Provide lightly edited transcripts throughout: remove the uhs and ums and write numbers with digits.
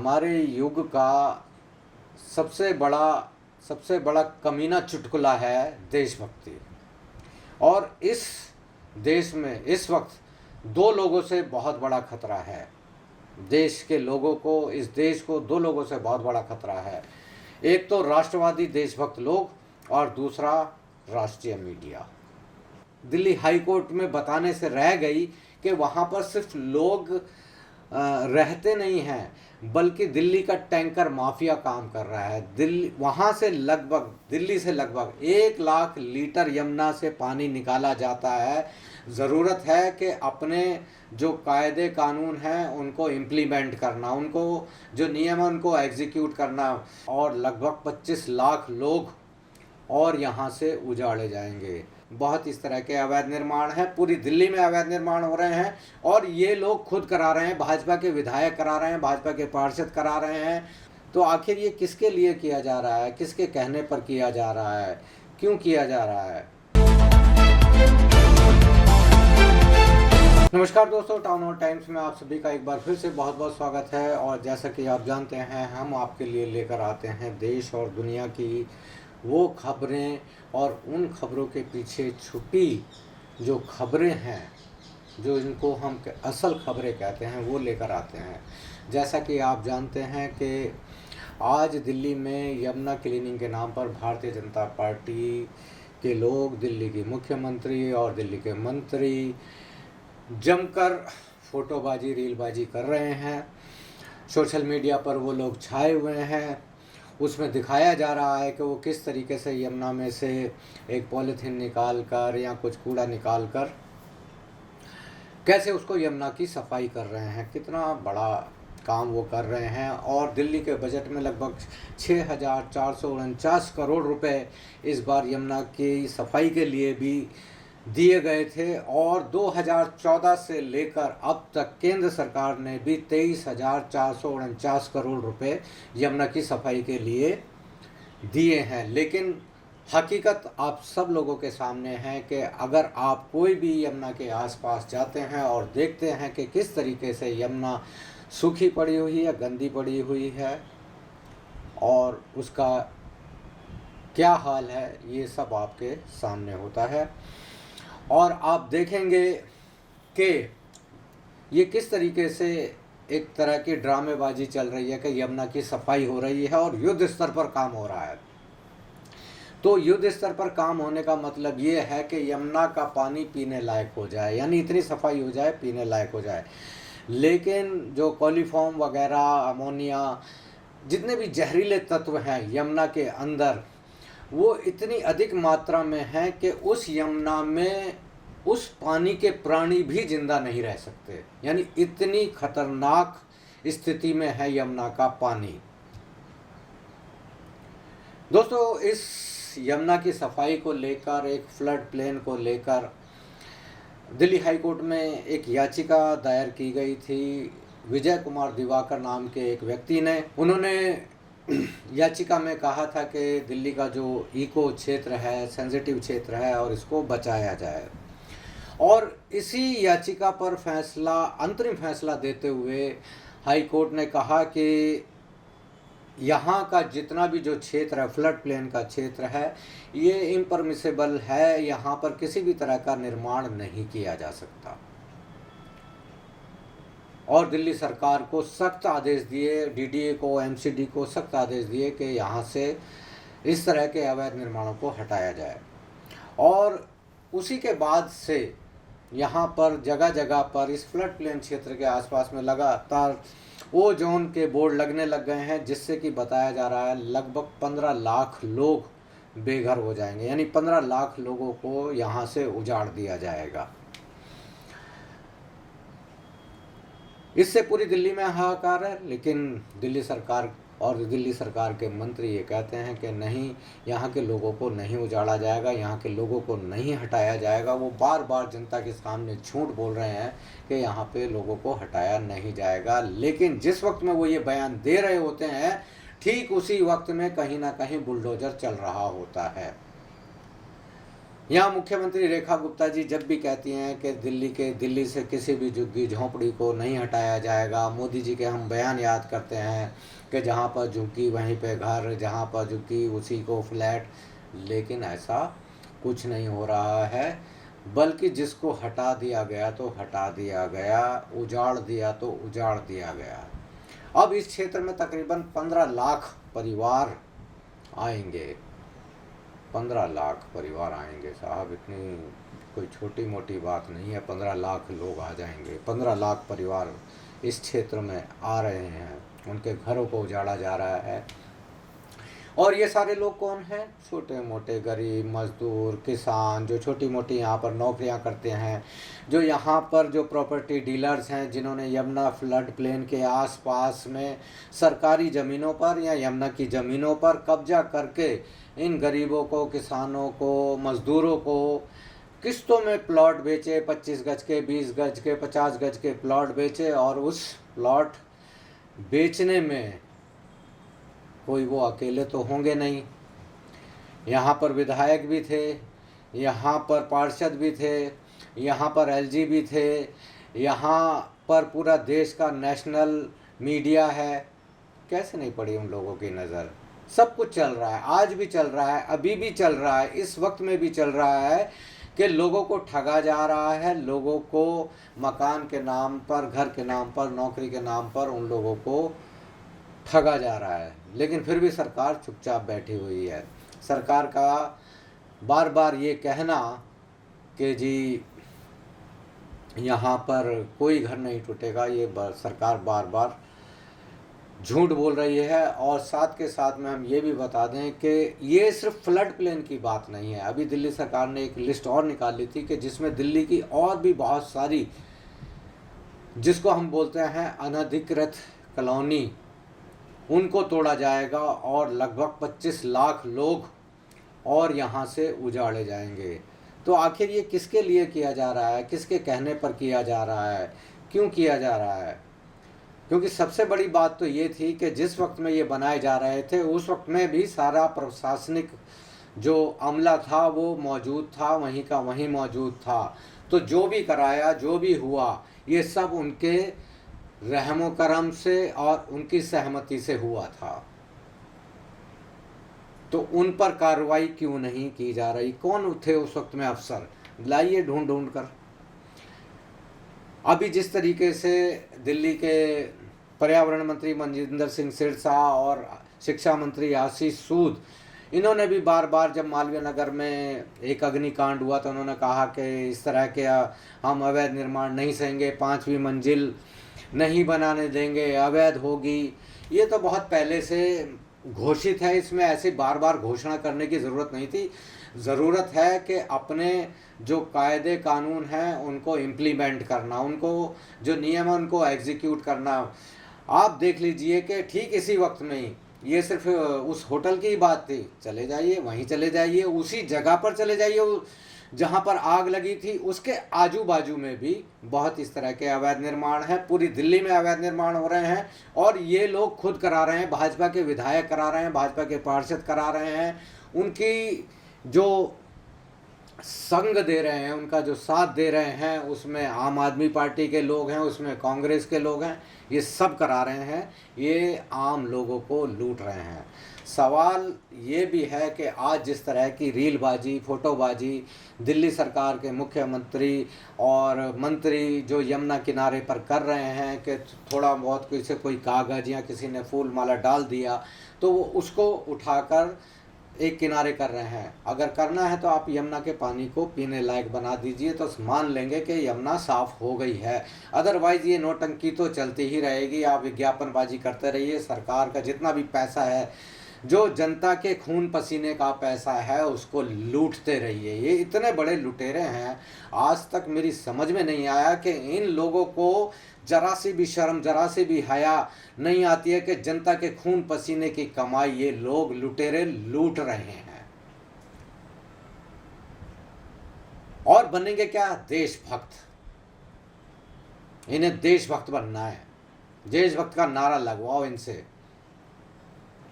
हमारे युग का सबसे बड़ा कमीना चुटकुला है देशभक्ति। और इस देश में इस वक्त दो लोगों से बहुत बड़ा खतरा है। देश के लोगों को, इस देश को दो लोगों से बहुत बड़ा खतरा है। एक तो राष्ट्रवादी देशभक्त लोग और दूसरा राष्ट्रीय मीडिया। दिल्ली हाई कोर्ट में बताने से रह गई कि वहाँ पर सिर्फ लोग रहते नहीं हैं, बल्कि दिल्ली का टैंकर माफिया काम कर रहा है। दिल्ली से लगभग 1 लाख लीटर यमुना से पानी निकाला जाता है। ज़रूरत है कि अपने जो कायदे कानून हैं उनको इम्प्लीमेंट करना, उनको जो नियम है उनको एग्जीक्यूट करना। और लगभग 25 लाख लोग और यहाँ से उजाड़े जाएंगे। बहुत इस तरह के अवैध निर्माण हैं, पूरी दिल्ली में अवैध निर्माण हो रहे हैं और ये लोग खुद करा रहे हैं, भाजपा के विधायक करा रहे हैं, भाजपा के पार्षद करा रहे हैं। तो आखिर ये किसके लिए किया जा रहा है, किसके कहने पर किया जा रहा है, क्यों किया जा रहा है? नमस्कार दोस्तों, टाउन हॉल टाइम्स में आप सभी का एक बार फिर से बहुत बहुत स्वागत है। और जैसा कि आप जानते हैं, हम आपके लिए लेकर आते हैं देश और दुनिया की वो खबरें और उन खबरों के पीछे छुपी जो खबरें हैं, जो इनको हम असल खबरें कहते हैं, वो लेकर आते हैं। जैसा कि आप जानते हैं कि आज दिल्ली में यमुना क्लीनिंग के नाम पर भारतीय जनता पार्टी के लोग, दिल्ली की मुख्यमंत्री और दिल्ली के मंत्री जमकर फोटोबाजी, रीलबाजी कर रहे हैं। सोशल मीडिया पर वो लोग छाए हुए हैं। उसमें दिखाया जा रहा है कि वो किस तरीके से यमुना में से एक पॉलीथीन निकाल कर या कुछ कूड़ा निकाल कर कैसे उसको यमुना की सफाई कर रहे हैं। कितना बड़ा काम वो कर रहे हैं। और दिल्ली के बजट में लगभग 6,449 करोड़ रुपए इस बार यमुना की सफाई के लिए भी दिए गए थे। और 2014 से लेकर अब तक केंद्र सरकार ने भी 23,449 करोड़ रुपए यमुना की सफाई के लिए दिए हैं। लेकिन हकीकत आप सब लोगों के सामने है कि अगर आप कोई भी यमुना के आसपास जाते हैं और देखते हैं कि किस तरीके से यमुना सूखी पड़ी हुई है, गंदी पड़ी हुई है और उसका क्या हाल है, ये सब आपके सामने होता है। और आप देखेंगे कि ये किस तरीके से एक तरह की ड्रामेबाजी चल रही है कि यमुना की सफाई हो रही है और युद्ध स्तर पर काम हो रहा है। तो युद्ध स्तर पर काम होने का मतलब ये है कि यमुना का पानी पीने लायक हो जाए, यानी इतनी सफाई हो जाए, पीने लायक हो जाए। लेकिन जो कोलिफॉर्म वगैरह, अमोनिया, जितने भी जहरीले तत्व हैं यमुना के अंदर, वो इतनी अधिक मात्रा में है कि उस यमुना में उस पानी के प्राणी भी जिंदा नहीं रह सकते। यानी इतनी खतरनाक स्थिति में है यमुना का पानी। दोस्तों, इस यमुना की सफाई को लेकर, एक फ्लड प्लेन को लेकर दिल्ली हाई कोर्ट में एक याचिका दायर की गई थी। विजय कुमार दिवाकर नाम के एक व्यक्ति ने, उन्होंने याचिका में कहा था कि दिल्ली का जो इको क्षेत्र है, सेंसिटिव क्षेत्र है, और इसको बचाया जाए। और इसी याचिका पर अंतरिम फैसला देते हुए हाई कोर्ट ने कहा कि यहाँ का जितना भी जो क्षेत्र है, फ्लड प्लेन का क्षेत्र है, ये इम्परमिसेबल है, यहाँ पर किसी भी तरह का निर्माण नहीं किया जा सकता। और दिल्ली सरकार को सख्त आदेश दिए, डीडीए को, एमसीडी को सख्त आदेश दिए कि यहाँ से इस तरह के अवैध निर्माणों को हटाया जाए। और उसी के बाद से यहाँ पर जगह जगह पर इस फ्लड प्लेन क्षेत्र के आसपास में लगातार ओजोन के बोर्ड लगने लग गए हैं, जिससे कि बताया जा रहा है लगभग 15 लाख लोग बेघर हो जाएंगे। यानी 15 लाख लोगों को यहाँ से उजाड़ दिया जाएगा। इससे पूरी दिल्ली में हाहाकार है। लेकिन दिल्ली सरकार और दिल्ली सरकार के मंत्री ये कहते हैं कि नहीं, यहाँ के लोगों को नहीं उजाड़ा जाएगा, यहाँ के लोगों को नहीं हटाया जाएगा। वो बार बार जनता के सामने झूठ बोल रहे हैं कि यहाँ पे लोगों को हटाया नहीं जाएगा। लेकिन जिस वक्त में वो ये बयान दे रहे होते हैं, ठीक उसी वक्त में कहीं ना कहीं बुलडोजर चल रहा होता है। यहाँ मुख्यमंत्री रेखा गुप्ता जी जब भी कहती हैं कि दिल्ली से किसी भी झुग्गी झोंपड़ी को नहीं हटाया जाएगा, मोदी जी के हम बयान याद करते हैं कि जहाँ पर झुग्गी वहीं पे घर, जहाँ पर झुग्गी उसी को फ्लैट, लेकिन ऐसा कुछ नहीं हो रहा है, बल्कि जिसको हटा दिया गया तो हटा दिया गया, उजाड़ दिया तो उजाड़ दिया गया। अब इस क्षेत्र में तकरीबन 15 लाख परिवार आएंगे, 15 लाख परिवार आएंगे साहब, इतनी कोई छोटी मोटी बात नहीं है। 15 लाख लोग आ जाएंगे, 15 लाख परिवार इस क्षेत्र में आ रहे हैं, उनके घरों को उजाड़ा जा रहा है। और ये सारे लोग कौन हैं? छोटे मोटे गरीब मजदूर, किसान, जो छोटी मोटी यहाँ पर नौकरियाँ करते हैं, जो यहाँ पर जो प्रॉपर्टी डीलर्स हैं, जिन्होंने यमुना फ्लड प्लेन के आसपास में सरकारी ज़मीनों पर या यमुना की ज़मीनों पर कब्जा करके इन गरीबों को, किसानों को, मज़दूरों को किस्तों में प्लॉट बेचे, 25 गज के, 20 गज के, 50 गज के प्लॉट बेचे, और उस प्लॉट बेचने में कोई वो अकेले तो होंगे नहीं, यहाँ पर विधायक भी थे, यहाँ पर पार्षद भी थे, यहाँ पर एलजी भी थे, यहाँ पर पूरा देश का नेशनल मीडिया है। कैसे नहीं पड़ी उन लोगों की नज़र? सब कुछ चल रहा है, आज भी चल रहा है, अभी भी चल रहा है, इस वक्त में भी चल रहा है कि लोगों को ठगा जा रहा है, लोगों को मकान के नाम पर, घर के नाम पर, नौकरी के नाम पर उन लोगों को ठगा जा रहा है। लेकिन फिर भी सरकार चुपचाप बैठी हुई है। सरकार का बार बार ये कहना कि जी यहाँ पर कोई घर नहीं टूटेगा, ये सरकार बार बार झूठ बोल रही है। और साथ के साथ में हम ये भी बता दें कि ये सिर्फ फ्लड प्लेन की बात नहीं है। अभी दिल्ली सरकार ने एक लिस्ट और निकाली थी कि जिसमें दिल्ली की और भी बहुत सारी, जिसको हम बोलते हैं अनधिकृत कॉलोनी, उनको तोड़ा जाएगा और लगभग 25 लाख लोग और यहाँ से उजाड़े जाएंगे। तो आखिर ये किसके लिए किया जा रहा है? किसके कहने पर किया जा रहा है? क्यों किया जा रहा है? क्योंकि सबसे बड़ी बात तो ये थी कि जिस वक्त में ये बनाए जा रहे थे उस वक्त में भी सारा प्रशासनिक जो अमला था वो मौजूद था, वहीं का वहीं मौजूद था। तो जो भी कराया, जो भी हुआ, ये सब उनके रहमो करम से और उनकी सहमति से हुआ था। तो उन पर कार्रवाई क्यों नहीं की जा रही? कौन थे उस वक्त में अफसर? लाइए ढूंढ ढूंढ कर। अभी जिस तरीके से दिल्ली के पर्यावरण मंत्री मनजिंदर सिंह सिरसा और शिक्षा मंत्री आशीष सूद, इन्होंने भी बार बार, जब मालवीय नगर में एक अग्निकांड हुआ तो उन्होंने कहा कि इस तरह के हम अवैध निर्माण नहीं सहेंगे, 5वीं मंजिल नहीं बनाने देंगे, अवैध होगी। ये तो बहुत पहले से घोषित है, इसमें ऐसे बार बार घोषणा करने की ज़रूरत नहीं थी। ज़रूरत है कि अपने जो कायदे कानून हैं उनको इम्प्लीमेंट करना, उनको जो नियम है उनको एग्जीक्यूट करना। आप देख लीजिए कि ठीक इसी वक्त में ही, ये सिर्फ उस होटल की ही बात थी, चले जाइए वहीं चले जाइए, उसी जगह पर चले जाइए जहाँ पर आग लगी थी, उसके आजू बाजू में भी बहुत इस तरह के अवैध निर्माण हैं। पूरी दिल्ली में अवैध निर्माण हो रहे हैं और ये लोग खुद करा रहे हैं, भाजपा के विधायक करा रहे हैं, भाजपा के पार्षद करा रहे हैं, उनकी जो संग दे रहे हैं, उनका जो साथ दे रहे हैं, उसमें आम आदमी पार्टी के लोग हैं, उसमें कांग्रेस के लोग हैं, ये सब करा रहे हैं, ये आम लोगों को लूट रहे हैं। सवाल ये भी है कि आज जिस तरह की रीलबाजी, फोटोबाजी दिल्ली सरकार के मुख्यमंत्री और मंत्री जो यमुना किनारे पर कर रहे हैं कि थोड़ा बहुत किसी कोई कागज़ या किसी ने फूल माला डाल दिया तो वो उसको उठाकर एक किनारे कर रहे हैं। अगर करना है तो आप यमुना के पानी को पीने लायक बना दीजिए तो मान लेंगे कि यमुना साफ़ हो गई है। अदरवाइज़ ये नौटंकी तो चलती ही रहेगी। आप विज्ञापनबाजी करते रहिए। सरकार का जितना भी पैसा है, जो जनता के खून पसीने का पैसा है, उसको लूटते रहिए। ये इतने बड़े लुटेरे हैं, आज तक मेरी समझ में नहीं आया कि इन लोगों को जरा सी भी शर्म, जरा सी भी हया नहीं आती है कि जनता के खून पसीने की कमाई ये लोग लुटेरे लूट रहे हैं। और बनेंगे क्या? देशभक्त। इन्हें देशभक्त बनना है, देशभक्त का नारा लगवाओ इनसे।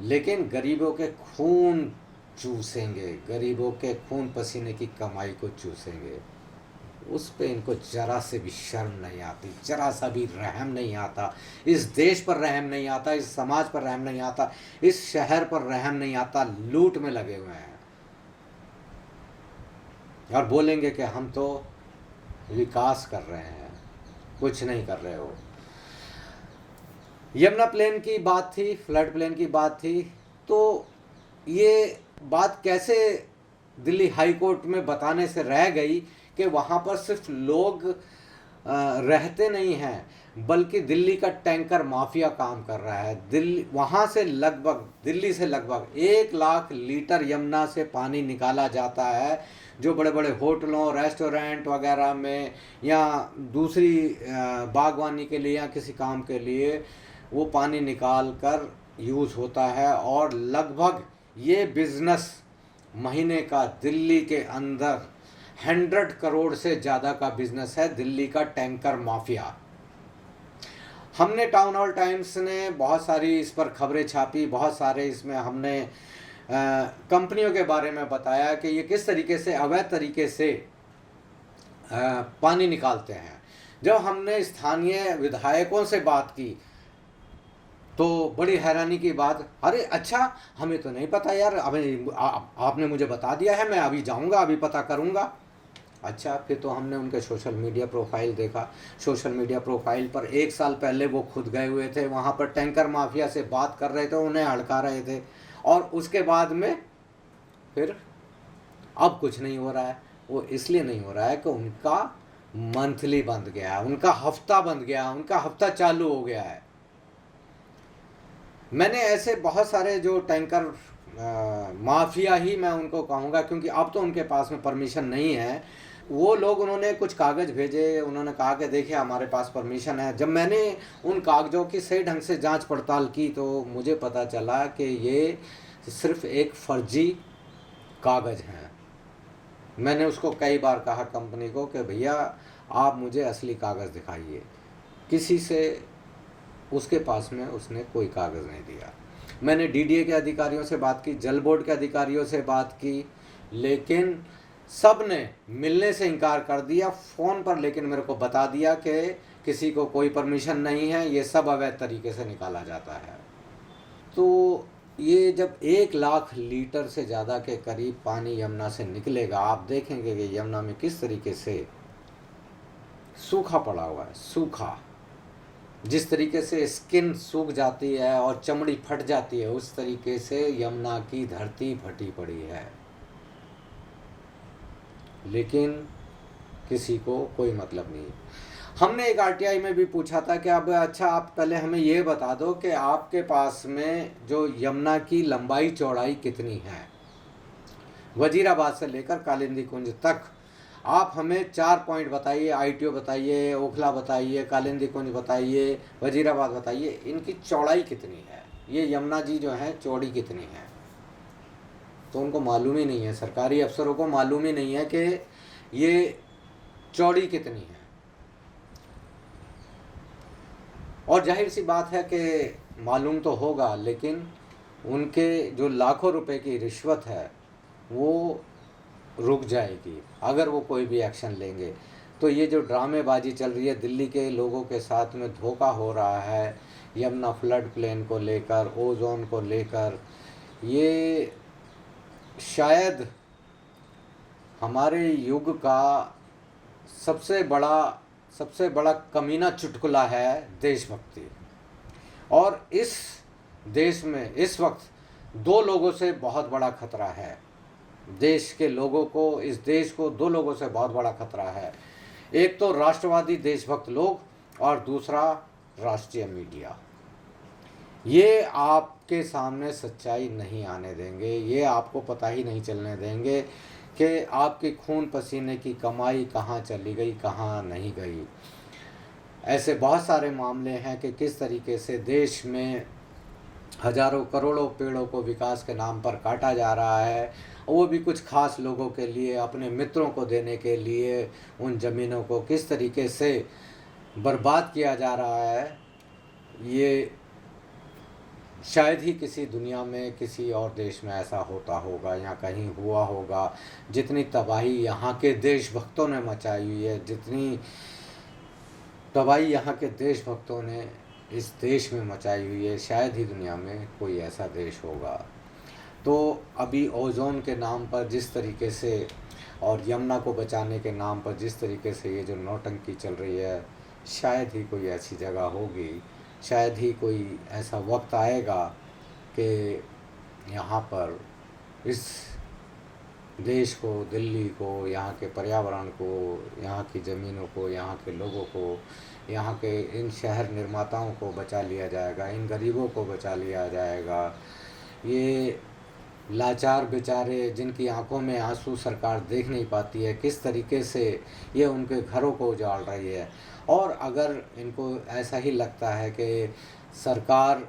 लेकिन गरीबों के खून चूसेंगे, गरीबों के खून पसीने की कमाई को चूसेंगे। उस पे इनको जरा से भी शर्म नहीं आती, जरा सा भी रहम नहीं आता, इस देश पर रहम नहीं आता, इस समाज पर रहम नहीं आता, इस शहर पर रहम नहीं आता। लूट में लगे हुए हैं और बोलेंगे कि हम तो विकास कर रहे हैं। कुछ नहीं कर रहे हो। यमुना प्लेन की बात थी, फ्लड प्लेन की बात थी, तो ये बात कैसे दिल्ली हाई कोर्ट में बताने से रह गई कि वहाँ पर सिर्फ लोग रहते नहीं हैं, बल्कि दिल्ली का टैंकर माफिया काम कर रहा है। दिल्ली से लगभग 1 लाख लीटर यमुना से पानी निकाला जाता है, जो बड़े बड़े होटलों, रेस्टोरेंट वगैरह में या दूसरी बागवानी के लिए या किसी काम के लिए वो पानी निकाल कर यूज़ होता है। और लगभग ये बिजनेस महीने का दिल्ली के अंदर 100 करोड़ से ज़्यादा का बिजनेस है, दिल्ली का टैंकर माफिया। हमने टाउन हॉल टाइम्स ने बहुत सारी इस पर खबरें छापी, बहुत सारे इसमें हमने कंपनियों के बारे में बताया कि ये किस तरीके से अवैध तरीके से पानी निकालते हैं। जब हमने स्थानीय विधायकों से बात की तो बड़ी हैरानी की बात, अरे अच्छा, हमें तो नहीं पता यार, अभी आपने मुझे बता दिया है, मैं अभी जाऊंगा, अभी पता करूंगा। अच्छा, फिर तो हमने उनके सोशल मीडिया प्रोफाइल देखा। सोशल मीडिया प्रोफाइल पर 1 साल पहले वो खुद गए हुए थे, वहाँ पर टैंकर माफिया से बात कर रहे थे, उन्हें हड़का रहे थे, और उसके बाद में फिर अब कुछ नहीं हो रहा है। वो इसलिए नहीं हो रहा है कि उनका मंथली बंद गया है, उनका हफ्ता बंद गया, उनका हफ्ता चालू हो गया है। मैंने ऐसे बहुत सारे जो टैंकर माफिया ही मैं उनको कहूँगा, क्योंकि अब तो उनके पास में परमिशन नहीं है। वो लोग, उन्होंने कुछ कागज़ भेजे, उन्होंने कहा कि देखिए हमारे पास परमिशन है। जब मैंने उन कागज़ों की सही ढंग से जांच पड़ताल की तो मुझे पता चला कि ये सिर्फ एक फर्जी कागज़ हैं। मैंने उसको कई बार कहा कंपनी को कि भैया आप मुझे असली कागज़ दिखाइए। किसी से उसके पास में उसने कोई कागज़ नहीं दिया। मैंने डीडीए के अधिकारियों से बात की, जल बोर्ड के अधिकारियों से बात की, लेकिन सब ने मिलने से इनकार कर दिया फ़ोन पर। लेकिन मेरे को बता दिया कि किसी को कोई परमिशन नहीं है, ये सब अवैध तरीके से निकाला जाता है। तो ये जब 1 लाख लीटर से ज़्यादा के करीब पानी यमुना से निकलेगा, आप देखेंगे कि यमुना में किस तरीके से सूखा पड़ा हुआ है। सूखा, जिस तरीके से स्किन सूख जाती है और चमड़ी फट जाती है, उस तरीके से यमुना की धरती फटी पड़ी है। लेकिन किसी को कोई मतलब नहीं। हमने एक आरटीआई में भी पूछा था कि अब अच्छा, आप पहले हमें ये बता दो कि आपके पास में जो यमुना की लंबाई चौड़ाई कितनी है, वजीराबाद से लेकर कालिंदी कुंज तक। आप हमें 4 पॉइंट बताइए, आईटीओ बताइए, ओखला बताइए, कालिंदी कुंज बताइए, वजीराबाद बताइए, इनकी चौड़ाई कितनी है, ये यमुना जी जो है चौड़ी कितनी है। तो उनको मालूम ही नहीं है, सरकारी अफसरों को मालूम ही नहीं है कि ये चौड़ी कितनी है। और जाहिर सी बात है कि मालूम तो होगा, लेकिन उनके जो लाखों रुपए की रिश्वत है वो रुक जाएगी अगर वो कोई भी एक्शन लेंगे। तो ये जो ड्रामेबाजी चल रही है, दिल्ली के लोगों के साथ में धोखा हो रहा है यमुना फ्लड प्लेन को लेकर, ओजोन को लेकर, ये शायद हमारे युग का सबसे बड़ा कमीना चुटकुला है देशभक्ति। और इस देश में इस वक्त 2 लोगों से बहुत बड़ा खतरा है। देश के लोगों को, इस देश को 2 लोगों से बहुत बड़ा खतरा है। एक तो राष्ट्रवादी देशभक्त लोग और दूसरा राष्ट्रीय मीडिया। ये आपके सामने सच्चाई नहीं आने देंगे, ये आपको पता ही नहीं चलने देंगे कि आपकी खून पसीने की कमाई कहाँ चली गई, कहाँ नहीं गई। ऐसे बहुत सारे मामले हैं कि किस तरीके से देश में हजारों करोड़ों पेड़ों को विकास के नाम पर काटा जा रहा है, वो भी कुछ खास लोगों के लिए, अपने मित्रों को देने के लिए। उन ज़मीनों को किस तरीके से बर्बाद किया जा रहा है, ये शायद ही किसी दुनिया में किसी और देश में ऐसा होता होगा या कहीं हुआ होगा। जितनी तबाही यहाँ के देशभक्तों ने मचाई हुई है, जितनी तबाही यहाँ के देशभक्तों ने इस देश में मचाई हुई है, शायद ही दुनिया में कोई ऐसा देश होगा। तो अभी ओजोन के नाम पर जिस तरीके से और यमुना को बचाने के नाम पर जिस तरीके से ये जो नौटंकी चल रही है, शायद ही कोई ऐसी जगह होगी, शायद ही कोई ऐसा वक्त आएगा कि यहाँ पर इस देश को, दिल्ली को, यहाँ के पर्यावरण को, यहाँ की ज़मीनों को, यहाँ के लोगों को, यहाँ के इन शहर निर्माताओं को बचा लिया जाएगा, इन गरीबों को बचा लिया जाएगा। ये लाचार बेचारे जिनकी आंखों में आंसू सरकार देख नहीं पाती है, किस तरीके से ये उनके घरों को उजाड़ रही है। और अगर इनको ऐसा ही लगता है कि सरकार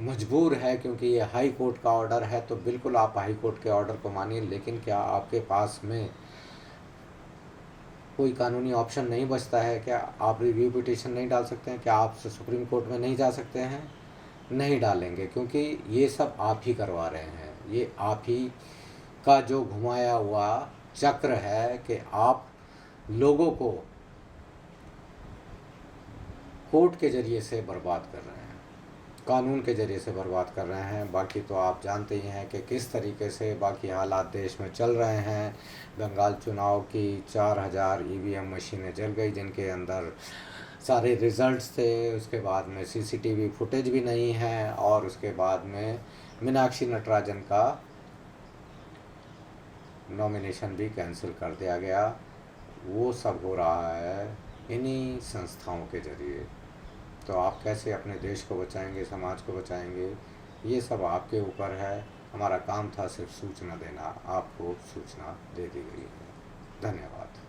मजबूर है क्योंकि ये हाई कोर्ट का ऑर्डर है, तो बिल्कुल आप हाई कोर्ट के ऑर्डर को मानिए, लेकिन क्या आपके पास में कोई कानूनी ऑप्शन नहीं बचता है? क्या आप रिव्यू पिटीशन नहीं डाल सकते हैं? क्या आप सुप्रीम कोर्ट में नहीं जा सकते हैं? नहीं डालेंगे, क्योंकि ये सब आप ही करवा रहे हैं। ये आप ही का जो घुमाया हुआ चक्र है कि आप लोगों को कोर्ट के ज़रिए से बर्बाद कर रहे हैं, कानून के ज़रिए से बर्बाद कर रहे हैं। बाकी तो आप जानते ही हैं कि किस तरीके से बाकी हालात देश में चल रहे हैं। बंगाल चुनाव की 4000 ईवीएम मशीनें जल गई, जिनके अंदर सारे रिज़ल्ट्स थे। उसके बाद में सीसीटीवी फुटेज भी नहीं है, और उसके बाद में मीनाक्षी नटराजन का नॉमिनेशन भी कैंसिल कर दिया गया। वो सब हो रहा है इन्हीं संस्थाओं के ज़रिए। तो आप कैसे अपने देश को बचाएंगे, समाज को बचाएंगे, ये सब आपके ऊपर है। हमारा काम था सिर्फ सूचना देना, आपको सूचना दे दी गई है। धन्यवाद।